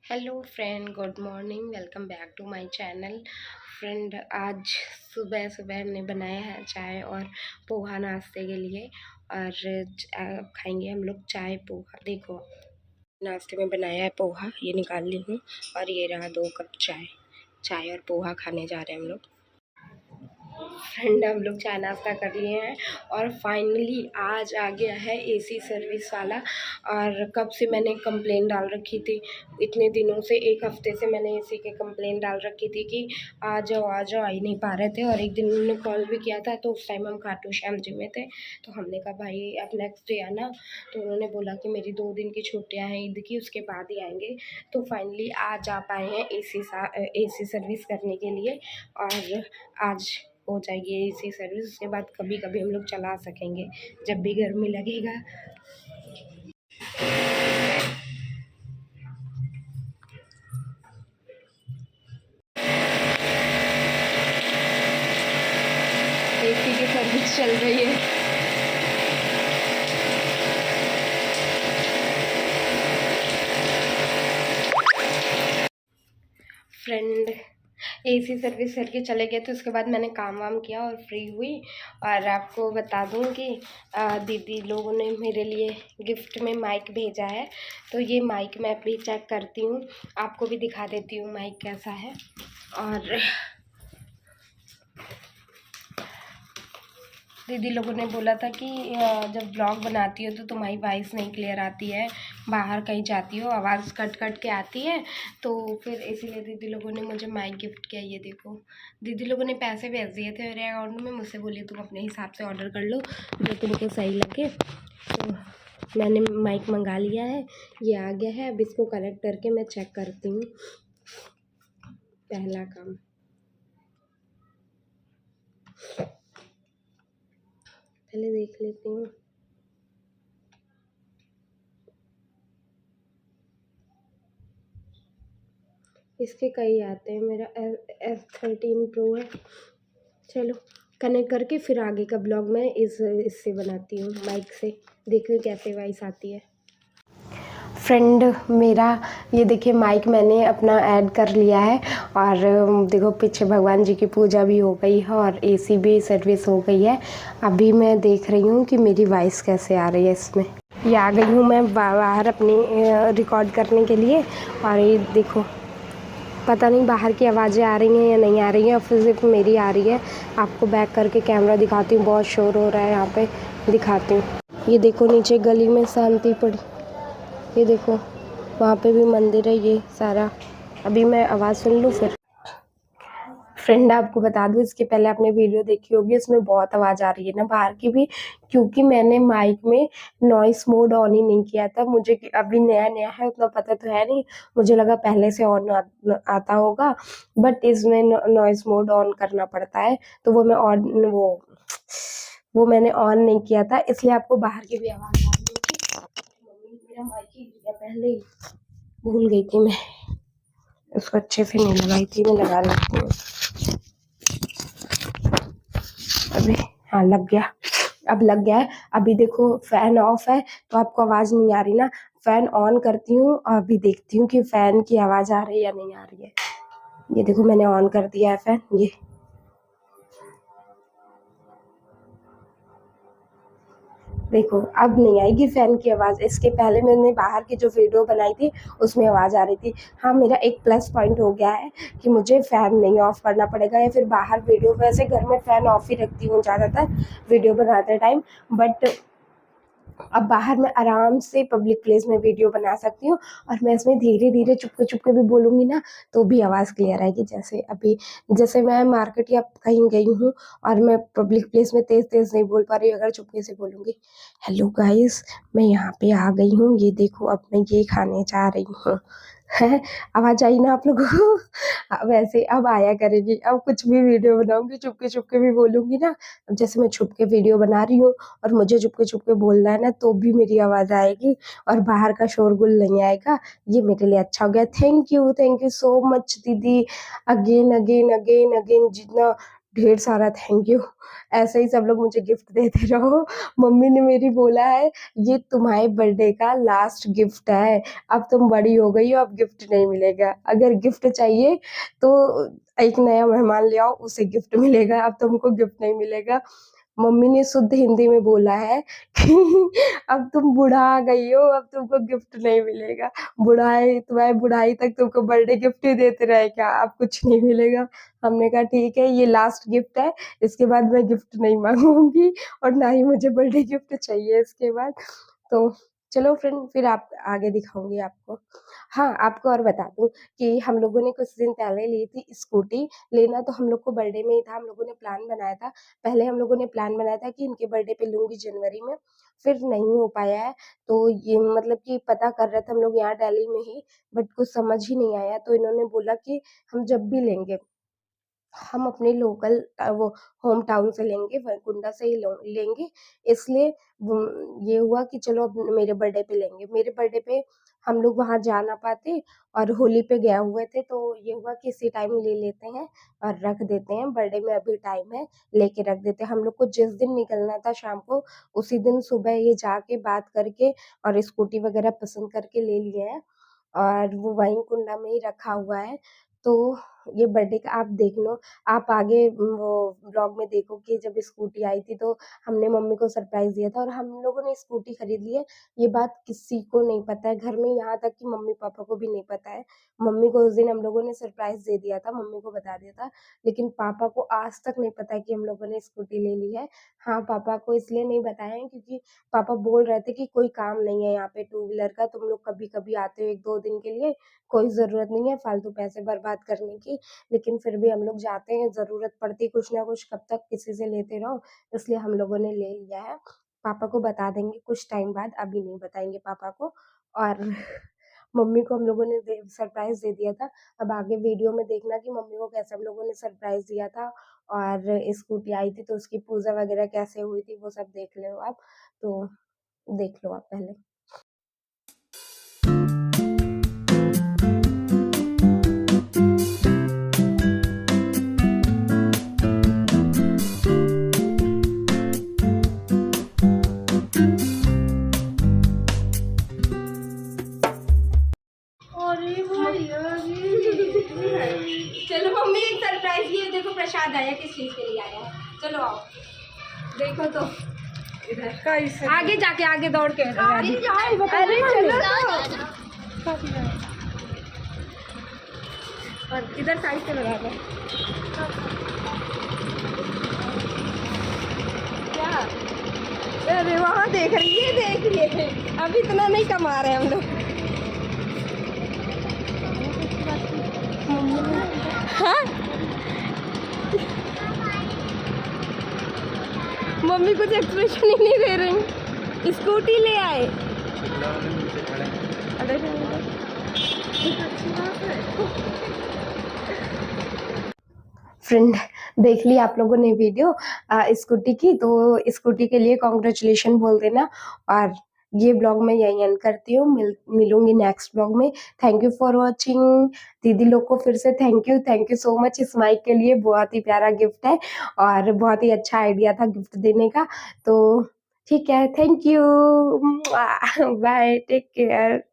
Hello friend, good morning. Welcome back to my channel. Friend, आज सुबह सुबह हमने बनाया है चाय और पोहा नाश्ते के लिए। और खाएंगे हम लोग चाय पोहा। देखो, नाश्ते में बनाया है पोहा, ये निकाल ली हूँ। और ये रहा 2 कप चाय। चाय और पोहा खाने जा रहे हैं हम लोग। फ्रेंड, हम लोग चाय नाश्ता कर लिए हैं और फाइनली आज आ गया है एसी सर्विस वाला। और कब से मैंने कंप्लेन डाल रखी थी, इतने दिनों से, 1 हफ्ते से मैंने एसी के कंप्लेन डाल रखी थी कि आ जाओ आ जाओ, आ ही नहीं पा रहे थे। और एक दिन उन्होंने कॉल भी किया था, तो उस टाइम हम खाटू श्याम जी में थे। तो हमने कहा भाई अब नेक्स्ट डे आना। तो उन्होंने बोला कि मेरी 2 दिन की छुट्टियाँ हैं ईद की, उसके बाद ही आएंगे। तो फाइनली आज आ पाए हैं एसी सर्विस करने के लिए। और आज हो जाएगी एसी सर्विस, उसके बाद कभी कभी हम लोग चला सकेंगे जब भी गर्मी लगेगा। एसी की सर्विस चल रही है। फ्रेंड, एसी सर्विस करके चले गए, तो उसके बाद मैंने काम वाम किया और फ्री हुई। और आपको बता दूं कि दीदी लोगों ने मेरे लिए गिफ्ट में माइक भेजा है। तो ये माइक मैं अभी चेक करती हूँ, आपको भी दिखा देती हूँ माइक कैसा है। और दीदी लोगों ने बोला था कि जब ब्लॉग बनाती हो तो तुम्हारी वॉइस नहीं क्लियर आती है, बाहर कहीं जाती हो आवाज़ कट कट के आती है। तो फिर इसीलिए दीदी लोगों ने मुझे माइक गिफ्ट किया। ये देखो, दीदी लोगों ने पैसे भेज दिए थे मेरे अकाउंट में, मुझसे बोली तुम अपने हिसाब से ऑर्डर कर लो जो तुमको सही लगे। तो मैंने माइक मंगा लिया है, ये आ गया है। अब इसको कनेक्ट करके मैं चेक करती हूँ। पहला काम, पहले देख लेती हूँ। इसके कई आते हैं, मेरा S13 Pro है। चलो कनेक्ट करके फिर आगे का ब्लॉग मैं इससे बनाती हूँ, माइक से। देखती हूँ कैसे वॉइस आती है। फ्रेंड, मेरा ये देखिए माइक मैंने अपना ऐड कर लिया है। और देखो पीछे भगवान जी की पूजा भी हो गई है और एसी भी सर्विस हो गई है। अभी मैं देख रही हूँ कि मेरी वॉइस कैसे आ रही है इसमें। ये आ गई हूँ मैं बाहर अपनी रिकॉर्ड करने के लिए। और ये देखो, पता नहीं बाहर की आवाज़ें आ रही हैं या नहीं आ रही हैं, और फिर सिर्फ मेरी आ रही है। आपको बैक करके कैमरा दिखाती हूँ, बहुत शोर हो रहा है यहाँ पे, दिखाती हूँ। ये देखो नीचे गली में शांति पड़ी, ये देखो वहाँ पे भी मंदिर है, ये सारा। अभी मैं आवाज़ सुन लूँ फिर। फ्रेंड, आपको बता दूँ, इसके पहले आपने वीडियो देखी होगी, उसमें बहुत आवाज़ आ रही है ना बाहर की भी, क्योंकि मैंने माइक में नॉइस मोड ऑन ही नहीं किया था। मुझे अभी नया नया है, उतना पता तो है नहीं, मुझे लगा पहले से ऑन आता होगा। बट इसमें नॉइस मोड ऑन करना पड़ता है, तो वो मैं वो मैंने ऑन नहीं किया था, इसलिए आपको बाहर की भी आवाज़ आ रही होगी। मम्मी मेरा माइक ही गिर गया, पहले ही भूल गई थी मैं, उसको अच्छे से नहीं लगाई थी, मैं लगा लेती हूँ अभी। हाँ, लग गया, अब लग गया है। अभी देखो फैन ऑफ है तो आपको आवाज़ नहीं आ रही ना। फैन ऑन करती हूँ और अभी देखती हूँ कि फैन की आवाज़ आ रही है या नहीं आ रही है। ये देखो मैंने ऑन कर दिया है फैन, ये देखो अब नहीं आएगी फैन की आवाज़। इसके पहले मैंने बाहर की जो वीडियो बनाई थी उसमें आवाज़ आ रही थी। हाँ, मेरा एक प्लस पॉइंट हो गया है कि मुझे फ़ैन नहीं ऑफ़ करना पड़ेगा, या फिर बाहर वीडियो, वैसे घर में फ़ैन ऑफ़ ही रखती हूँ ज़्यादातर वीडियो बनाते टाइम। बट अब बाहर मैं आराम से पब्लिक प्लेस में वीडियो बना सकती हूँ, और मैं इसमें धीरे धीरे चुपके चुपके भी बोलूँगी ना, तो भी आवाज़ क्लियर आएगी। जैसे अभी, जैसे मैं मार्केट या कहीं गई हूँ और मैं पब्लिक प्लेस में तेज़ तेज़ नहीं बोल पा रही, अगर चुपके से बोलूँगी, हेलो गाइस मैं यहाँ पे आ गई हूँ, ये देखो अब मैं ये खाने जा रही हूँ, है आवाज़ आई ना आप लोगों को। वैसे अब आया करेगी। अब कुछ भी वीडियो बनाऊँगी चुपके चुपके भी बोलूँगी ना। अब जैसे मैं छुप के वीडियो बना रही हूँ और मुझे चुपके चुपके बोलना है ना, तो भी मेरी आवाज़ आएगी और बाहर का शोरगुल नहीं आएगा। ये मेरे लिए अच्छा हो गया। थैंक यू सो मच दीदी। अगेन अगेन अगेन अगेन, जितना ढेर सारा थैंक यू। ऐसे ही सब लोग मुझे गिफ्ट देते रहो। मम्मी ने मेरी बोला है ये तुम्हारे बर्थडे का लास्ट गिफ्ट है, अब तुम बड़ी हो गई हो, अब गिफ्ट नहीं मिलेगा। अगर गिफ्ट चाहिए तो एक नया मेहमान ले आओ, उसे गिफ्ट मिलेगा, अब तुमको गिफ्ट नहीं मिलेगा। मम्मी ने शुद्ध हिंदी में बोला है कि अब तुम बुढ़ा गई हो, अब तुमको गिफ्ट नहीं मिलेगा। बुढ़ाई तुम्हारी बुढ़ाई तक तुमको बर्थडे गिफ्ट ही देते रहे क्या, अब कुछ नहीं मिलेगा। हमने कहा ठीक है, ये लास्ट गिफ्ट है, इसके बाद मैं गिफ्ट नहीं मांगूंगी और ना ही मुझे बर्थडे गिफ्ट चाहिए इसके बाद। तो चलो फ्रेंड, फिर आप आगे दिखाऊंगी आपको। हाँ, आपको और बता दूं कि हम लोगों ने कुछ दिन पहले ली थी स्कूटी। लेना तो हम लोग को बर्थडे में ही था, हम लोगों ने प्लान बनाया था। पहले हम लोगों ने प्लान बनाया था कि इनके बर्थडे पे लूँगी जनवरी में, फिर नहीं हो पाया है। तो ये मतलब कि पता कर रहे थे हम लोग यहाँ दिल्ली में ही, बट कुछ समझ ही नहीं आया, तो इन्होंने बोला कि हम जब भी लेंगे, हम अपने लोकल वो होम टाउन से लेंगे, वरकुंडा से ही लेंगे। इसलिए ये हुआ कि चलो अब मेरे बर्थडे पे लेंगे। मेरे बर्थडे पे हम लोग वहाँ जा ना पाते और होली पे गए हुए थे, तो ये हुआ कि इसी टाइम ले लेते हैं और रख देते हैं। बर्थडे में अभी टाइम है, लेके रख देते हैं। हम लोग को जिस दिन निकलना था शाम को, उसी दिन सुबह ये जाके बात करके और स्कूटी वगैरह पसंद करके ले लिए हैं और वो वहीं कुंडा में ही रखा हुआ है। तो ये बर्थडे का आप देख लो, आप आगे वो ब्लॉग में देखो कि जब स्कूटी आई थी तो हमने मम्मी को सरप्राइज़ दिया था और हम लोगों ने स्कूटी खरीद ली है। ये बात किसी को नहीं पता है घर में, यहाँ तक कि मम्मी-पापा को भी नहीं पता है। मम्मी को उस दिन हम लोगों ने सरप्राइज़ दे दिया था, मम्मी को बता दिया था, लेकिन पापा को आज तक नहीं पता है कि हम लोगों ने स्कूटी ले ली है। हाँ, पापा को इसलिए नहीं बताया है क्योंकि पापा बोल रहे थे कि कोई काम नहीं है यहाँ पे टू व्हीलर का, तुम लोग कभी-कभी आते हो 1-2 दिन के लिए, कोई ज़रूरत नहीं है फालतू पैसे बर्बाद करने की। लेकिन फिर भी हम लोग जाते हैं, ज़रूरत पड़ती है कुछ ना कुछ, कब तक किसी से लेते रहो, इसलिए हम लोगों ने ले लिया है। पापा को बता देंगे कुछ टाइम बाद, अभी नहीं बताएँगे पापा को। और मम्मी को हम लोगों ने दे सरप्राइज़ दे दिया था। अब आगे वीडियो में देखना कि मम्मी को कैसे हम लोगों ने सरप्राइज़ दिया था और स्कूटी आई थी तो उसकी पूजा वगैरह कैसे हुई थी, वो सब देख लो आप। तो देख लो आप पहले। चलो मम्मी, एक सरप्राइज ये देखो, प्रसाद आया, किस चीज़ के लिए आया है, चलो आओ देखो तो। इधर आगे जाके, आगे दौड़ के, अरे चलो और इधर साइड से लगा दो। क्या? अरे वहाँ देख रही है, अभी इतना नहीं कमा रहे हम लोग। हाँ, मम्मी कुछ एक्सप्रेशन ही नहीं दे रही। स्कूटी ले आए। फ्रेंड, देख ली आप लोगों ने वीडियो स्कूटी की, तो स्कूटी के लिए कॉन्ग्रेचुलेशन बोल देना। और ये ब्लॉग मैं यहीं एंड करती हूँ, मिलूंगी नेक्स्ट ब्लॉग में। Thank you for watching. दीदी लोग को फिर से थैंक यू सो मच इस माइक के लिए, बहुत ही प्यारा गिफ्ट है और बहुत ही अच्छा आइडिया था गिफ्ट देने का। तो ठीक है, thank you, bye, take care.